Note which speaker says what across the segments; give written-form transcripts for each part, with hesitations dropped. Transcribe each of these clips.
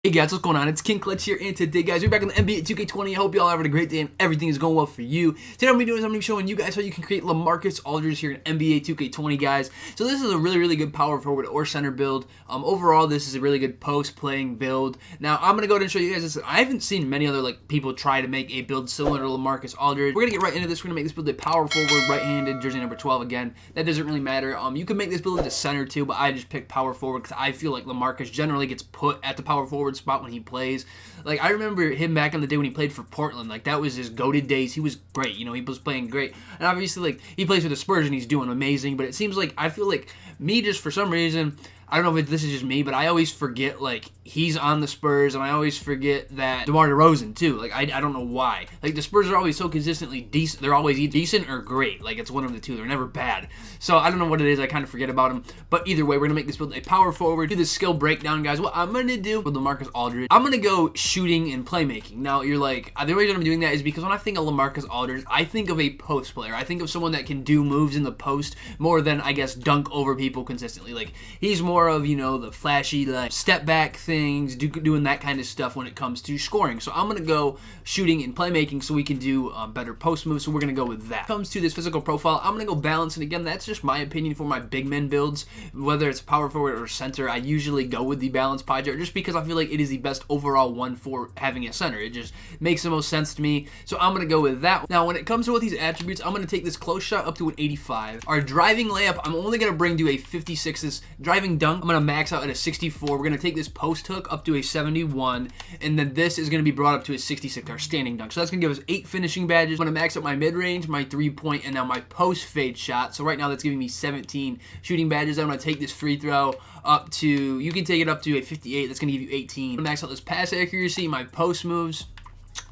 Speaker 1: Hey guys, what's going on? It's King Clutch here, and today, guys, we're back on the NBA 2K20. I hope y'all having a great day and everything is going well for you. Today, what I'm going to be showing you guys how you can create LaMarcus Aldridge here in NBA 2K20, guys. So this is a really good power forward or center build. Overall, this is a really good post-playing build. Now, I'm going to go ahead and show you guys this. I haven't seen many other people try to make a build similar to LaMarcus Aldridge. We're going to get right into this. We're going to make this build a power forward, right-handed, jersey number 12 again. That doesn't really matter. You can make this build into center too, but I just picked power forward because I feel like LaMarcus generally gets put at the power forward spot when he plays. Like, I remember him back in the day when he played for Portland. Like, that was his goated days. He was great. You know, he was playing great. And obviously, he plays for the Spurs and he's doing amazing. But it seems like, I feel like me, just for some reason, I don't know if this is just me, but I always forget, he's on the Spurs, and I always forget that DeMar DeRozan, too. I don't know why. The Spurs are always so consistently decent. They're always decent or great. It's one of the two. They're never bad. So, I don't know what it is. I kind of forget about them. But either way, we're going to make this build a power forward. Do the skill breakdown, guys. What I'm going to do with LaMarcus Aldridge, I'm going to go shooting and playmaking. Now, you're like, the reason I'm doing that is because when I think of LaMarcus Aldridge, I think of a post player. I think of someone that can do moves in the post more than, I guess, dunk over people consistently. He's more of, the flashy, step back things, doing that kind of stuff when it comes to scoring. So I'm going to go shooting and playmaking so we can do better post moves. So we're going to go with that. When it comes to this physical profile, I'm going to go balance. And again, that's just my opinion for my big men builds. Whether it's power forward or center, I usually go with the balance pie chart just because I feel like it is the best overall one for having a center. It just makes the most sense to me. So I'm going to go with that. Now, when it comes to these attributes, I'm going to take this close shot up to an 85. Our driving layup, I'm only going to bring to a 56. This driving dunk, I'm going to max out at a 64. We're going to take this post hook up to a 71, and then this is going to be brought up to a 66, our standing dunk. So that's going to give us 8 finishing badges. I'm going to max out my mid-range, my 3-point, and now my post fade shot. So right now that's giving me 17 shooting badges. I'm going to take this free throw up to, you can take it up to a 58. That's going to give you 18. I'm going to max out this pass accuracy, my post moves.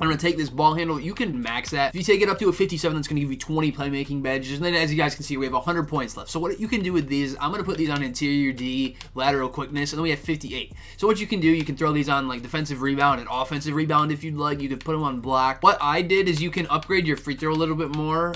Speaker 1: I'm going to take this ball handle. You can max that. If you take it up to a 57, that's going to give you 20 playmaking badges. And then, as you guys can see, we have 100 points left. So what you can do with these, I'm going to put these on interior D, lateral quickness, and then we have 58. So what you can do, you can throw these on defensive rebound and offensive rebound if you'd like. You could put them on block. What I did is you can upgrade your free throw a little bit more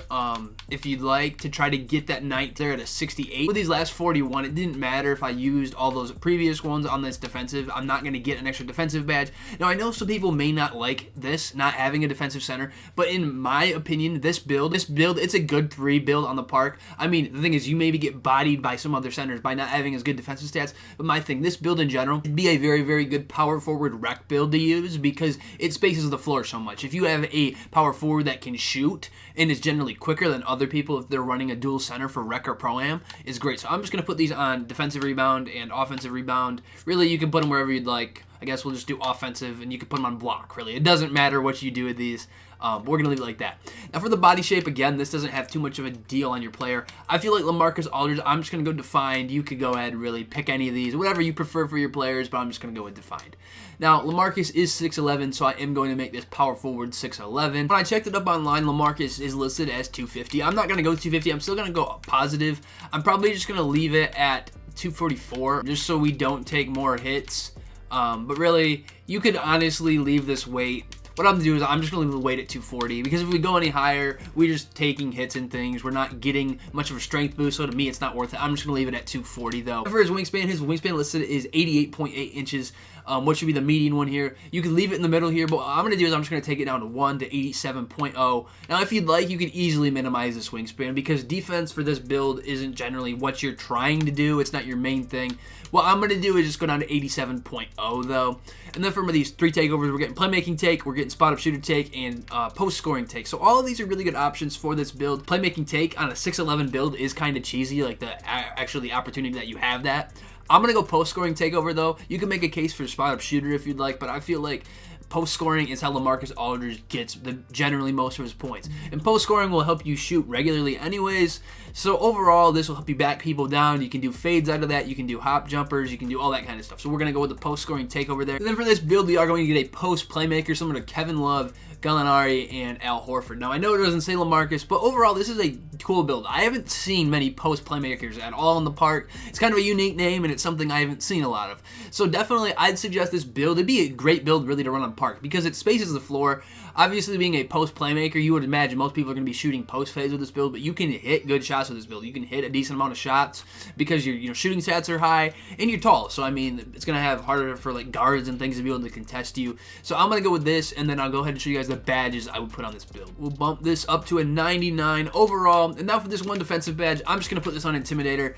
Speaker 1: if you'd like to try to get that night there at a 68. With these last 41, it didn't matter if I used all those previous ones on this defensive. I'm not going to get an extra defensive badge. Now, I know some people may not like this, not having a defensive center, but in my opinion, this build, it's a good 3 build on the park. I mean, the thing is, you maybe get bodied by some other centers by not having as good defensive stats, but my thing, this build in general would be a very good power forward rec build to use because it spaces the floor so much. If you have a power forward that can shoot and is generally quicker than other people if they're running a dual center for rec or pro-am, is great. So I'm just going to put these on defensive rebound and offensive rebound. Really, you can put them wherever you'd like. I guess we'll just do offensive, and you can put them on block, really. It doesn't matter what you do with these. But we're going to leave it like that. Now, for the body shape, again, this doesn't have too much of a deal on your player. I feel like LaMarcus Aldridge, I'm just going to go defined. You could go ahead and really pick any of these, whatever you prefer for your players, but I'm just going to go with defined. Now, LaMarcus is 6'11", so I am going to make this power forward 6'11". When I checked it up online, LaMarcus is listed as 250. I'm not going to go 250. I'm still going to go positive. I'm probably just going to leave it at 244, just so we don't take more hits. But really, you could honestly leave this weight. What I'm going to do is I'm just going to leave the weight at 240 because if we go any higher, we're just taking hits and things. We're not getting much of a strength boost, so to me, it's not worth it. I'm just going to leave it at 240, though. For his wingspan listed is 88.8 inches. What should be the median one here? You can leave it in the middle here, but what I'm going to do is I'm just going to take it down to 1 to 87.0. Now, if you'd like, you could easily minimize this wingspan because defense for this build isn't generally what you're trying to do. It's not your main thing. What I'm going to do is just go down to 87.0, though. And then from these 3 takeovers, we're getting playmaking take, we're getting spot-up shooter take, and post-scoring take. So all of these are really good options for this build. Playmaking take on a 6'11 build is kind of cheesy, the opportunity that you have that. I'm going to go post-scoring takeover, though. You can make a case for spot-up shooter if you'd like, but I feel like post-scoring is how LaMarcus Aldridge gets generally most of his points. And post-scoring will help you shoot regularly anyways. So overall, this will help you back people down. You can do fades out of that. You can do hop jumpers. You can do all that kind of stuff. So we're going to go with the post-scoring takeover there. And then for this build, we are going to get a post playmaker similar to Kevin Love, Gallinari, and Al Horford. Now, I know it doesn't say LaMarcus, but overall, this is a cool build. I haven't seen many post playmakers at all in the park. It's kind of a unique name, and it's something I haven't seen a lot of. So definitely, I'd suggest this build. It'd be a great build, really, to run on park. MYPARK because it spaces the floor. Obviously, being a post playmaker, you would imagine most people are going to be shooting post phase with this build, but you can hit good shots with this build. You can hit a decent amount of shots because your shooting stats are high and you're tall. So I mean, it's going to have harder for like guards and things to be able to contest you. So I'm going to go with this, and then I'll go ahead and show you guys the badges I would put on this build. We'll bump this up to a 99 overall. And now for this one defensive badge, I'm just going to put this on Intimidator.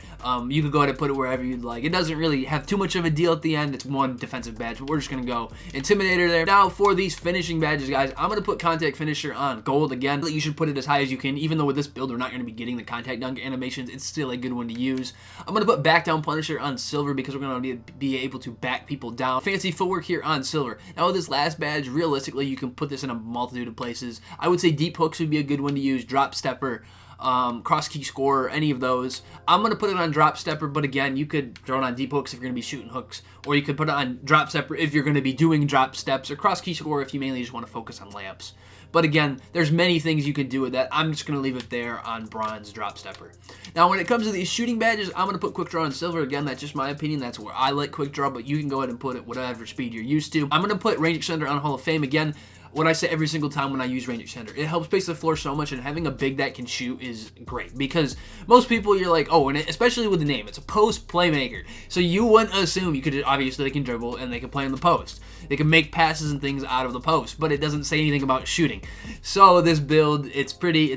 Speaker 1: You can go ahead and put it wherever you'd like. It doesn't really have too much of a deal at the end. It's one defensive badge, but we're just going to go Intimidator there. Now for these finishing badges, guys, I'm going to put Contact Finisher on gold again. You should put it as high as you can, even though with this build we're not going to be getting the contact dunk animations. It's still a good one to use. I'm going to put Back Down Punisher on silver because we're going to be able to back people down. Fancy footwork here on silver. Now with this last badge, realistically, you can put this in a multitude of places. I would say deep hooks would be a good one to use. Drop stepper, cross key scorer, any of those. I'm going to put it on drop stepper, but again, you could throw it on deep hooks if you're going to be shooting hooks, or you could put it on drop stepper if you're going to be doing drop steps, or cross key scorer if you mainly just want to focus on layups. But again, there's many things you could do with that. I'm just going to leave it there on bronze drop stepper. Now, when it comes to these shooting badges, I'm going to put quick draw on silver. Again, that's just my opinion. That's where I like quick draw, but you can go ahead and put it whatever speed you're used to. I'm going to put range extender on Hall of Fame. Again, what I say every single time when I use range extender, it helps space the floor so much, and having a big that can shoot is great because most people, you're like, oh, and especially with the name, it's a post playmaker, so you wouldn't assume you could. Obviously they can dribble and they can play in the post, they can make passes and things out of the post, but it doesn't say anything about shooting. So this build, it's pretty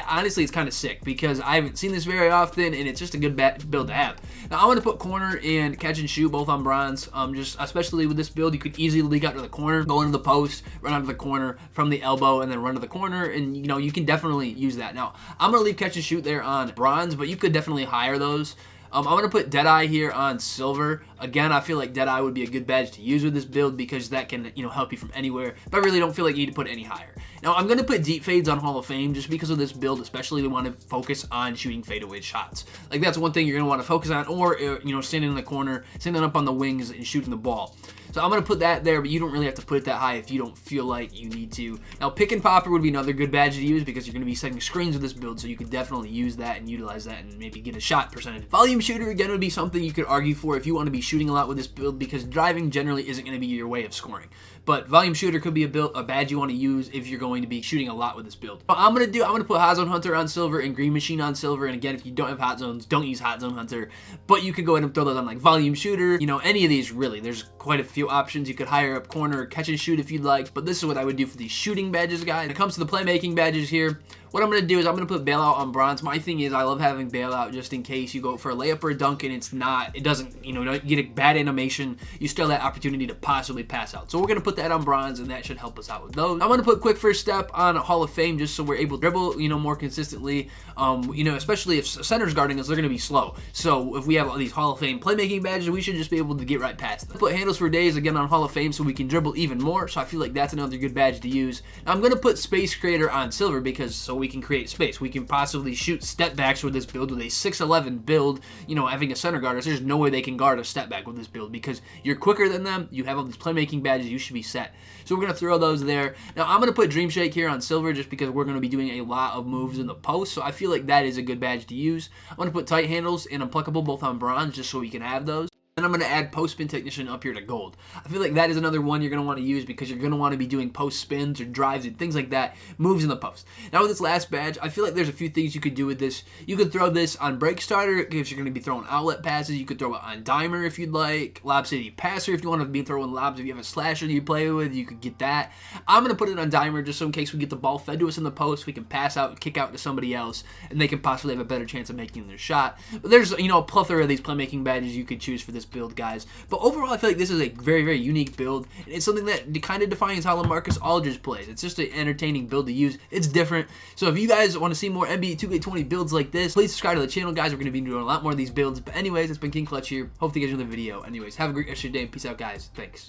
Speaker 1: honestly, it's kind of sick because I haven't seen this very often, and it's just a good build to have. Now I'm going to put corner and catch and shoot both on bronze. Just especially with this build, you could easily leak out to the corner, go into the post, run out to the corner from the elbow, and then run to the corner, and you can definitely use that. Now I'm gonna leave catch and shoot there on bronze, but you could definitely hire those. I'm gonna put Deadeye here on silver. Again, I feel like Deadeye would be a good badge to use with this build because that can help you from anywhere, but I really don't feel like you need to put it any higher. Now I'm gonna put deep fades on Hall of Fame just because of this build, especially we want to focus on shooting fadeaway shots. Like that's one thing you're gonna want to focus on, or standing in the corner, standing up on the wings and shooting the ball. So I'm going to put that there, but you don't really have to put it that high if you don't feel like you need to. Now, Pick and Popper would be another good badge to use because you're going to be setting screens with this build, so you could definitely use that and utilize that and maybe get a shot percentage. Volume Shooter, again, would be something you could argue for if you want to be shooting a lot with this build because driving generally isn't going to be your way of scoring. But Volume Shooter could be a badge you want to use if you're going to be shooting a lot with this build. But I'm going to put Hot Zone Hunter on silver and Green Machine on silver. And again, if you don't have Hot Zones, don't use Hot Zone Hunter. But you could go ahead and throw those on like Volume Shooter. Any of these really. There's quite a few options. You could hire up corner, catch and shoot if you'd like. But this is what I would do for these shooting badges, guys. When it comes to the playmaking badges here, what I'm going to do is I'm going to put Bailout on bronze. My thing is I love having Bailout just in case you go for a layup or a dunk and it doesn't, don't get a bad animation. You still have that opportunity to possibly pass out. So we're going to put that on bronze, and that should help us out with those. I'm going to put Quick First Step on Hall of Fame just so we're able to dribble, more consistently. Especially if center's guarding us, they're going to be slow. So if we have all these Hall of Fame playmaking badges, we should just be able to get right past them. Put Handles for Days again on Hall of Fame so we can dribble even more. So I feel like that's another good badge to use. Now I'm going to put Space Creator on silver because we can create space. We can possibly shoot step backs with this build with a 6'11 build. Having a center guard, there's no way they can guard a step back with this build because you're quicker than them. You have all these playmaking badges. You should be set. So we're going to throw those there. Now I'm going to put Dream Shake here on silver just because we're going to be doing a lot of moves in the post. So I feel like that is a good badge to use. I'm going to put Tight Handles and Unpluckable both on bronze just so we can have those. And I'm going to add Post Spin Technician up here to gold. I feel like that is another one you're going to want to use because you're going to want to be doing post spins or drives and things like that, moves in the post. Now with this last badge, I feel like there's a few things you could do with this. You could throw this on Break Starter if you're going to be throwing outlet passes. You could throw it on Dimer if you'd like. Lob City Passer if you want to be throwing lobs. If you have a slasher that you play with, you could get that. I'm going to put it on Dimer just so in case we get the ball fed to us in the post, we can pass out and kick out to somebody else, and they can possibly have a better chance of making their shot. But there's a plethora of these playmaking badges you could choose for this build, guys. But overall, I feel like this is a very, very unique build. It's something that kind of defines how LaMarcus Aldridge plays. It's just an entertaining build to use. It's different. So if you guys want to see more NBA 2K20 builds like this, please subscribe to the channel, guys. We're going to be doing a lot more of these builds. But anyways, it's been King Clutch here. Hope you guys enjoyed the video. Anyways, have a great rest of your day. Peace out, guys. Thanks.